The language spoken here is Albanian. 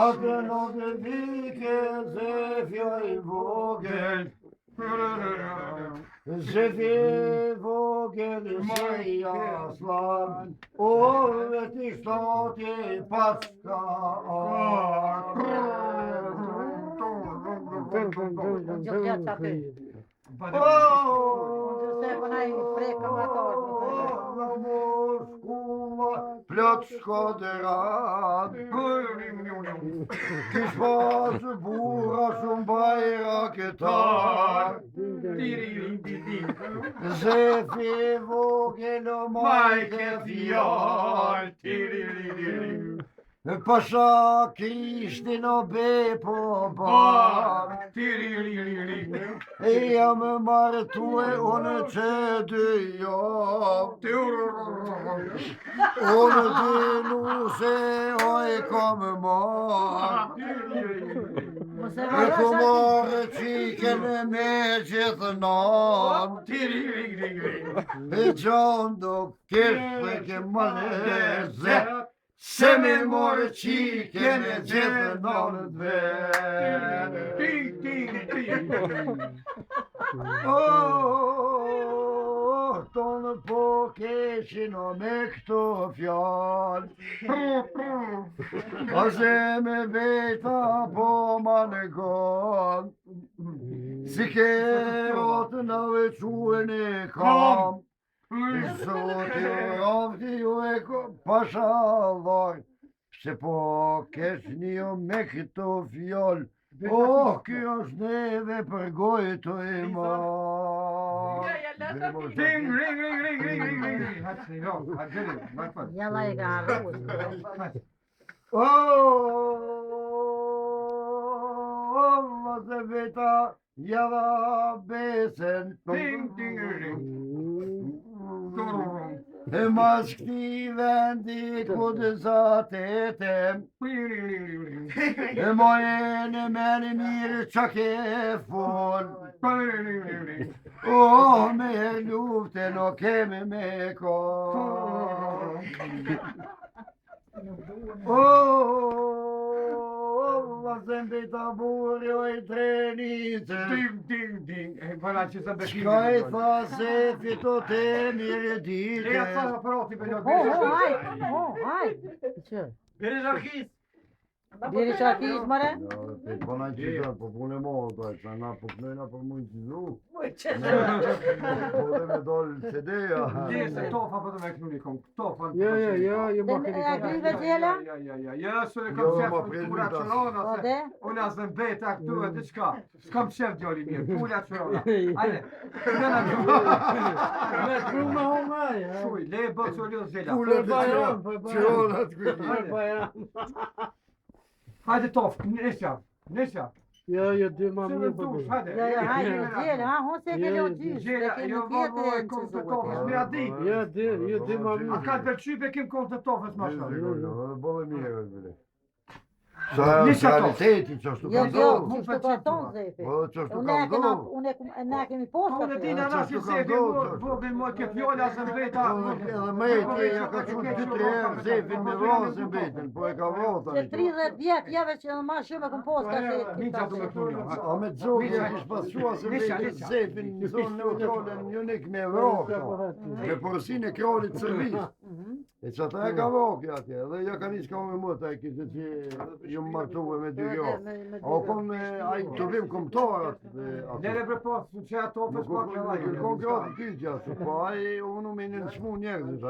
Atë në të vike zefja I vogël Zefje vogël se jaslan O veti shtati paska Plot shkoderat Kish pas bura shumë bajraketar Zefi vogël o majke fjall Pasha Krishtin o bepo bar Jam martue unë që dy jam Unë dy nuse oj kom mar Ku marë qiken me gjithënan Gjon do kërë ke maleze Se me morë qiken e gjithënan Tonë po keshin o me këto fjall Ose me veta po ma në gon Si kerot në vequen e kam Zoti rafti ju e pashallar Se po keshni o me këto fjall kjo është neve për gojë të e ma Ding, ring. Jalla I ka arruz. Allah se veta java besen E mas këti vendi ku të zatetem E mojene meni mirë qa ke fol me lufte no kemi me kon Zëmbi të burri o I trenice Ding. Voilà që sa bekim. Shka I tha Zefi të te mire dite Ja sa proti për Haj. Që? Beri Zharkis. Biri Sharkis, mare? Te pona qita, po pune mohë, sa na po pnojna për mujnë qizu Po dhe me dollë CD-ja Nije se tofa për të me kënu një kom. Tofa. E grive gjela? Ja, së në kam qef për pura qërona. O de? Unë asë dhe mbeta këtu e diqka. S'kam qef djoli mirë, pura qërona. Ajde. Me krume homaj. Shuj, le e bëtë që lënë zela. Pule të qërona të kujti Hajde tof, nesja. Jo, dy ma mirë për dush, bërë. hajde. Hajde, gjela, hon se ke leo gjysh. Gjela, jo vërë e kom të tofës, me adi. Dy ma mirë. A ka të qype kim kom të tofës, ma shumë. Bole mirë bile Sa realiteti që është të Jo, kam dollë që të karton Zefi. Po që është të kam dollë Ne kemi posta. Unë e di në rrasë se ke vogën më ke fjolla se mbeta. Edhe mejti ja ka qënë 2-3 herë Zefin me vrasë në betën Po e ka vrata Se 30 vjetë jave që në ma shumë e kom posta A me të zogë ja kish pasua se mbetën Zefin në zonë neutrale në njënik me vrata Me porsin e kralit servis E që ata e ka vrokë atje Dhe ja ka njës ka me mëta e kishtë që ju më martuve me 2 gjo A o kon me a I të vim komtarat Nere bre posë, që ato tofës pak me lajë. Kërkon gratë ty gjasë, po a I unë me në nëshmu njerëzit,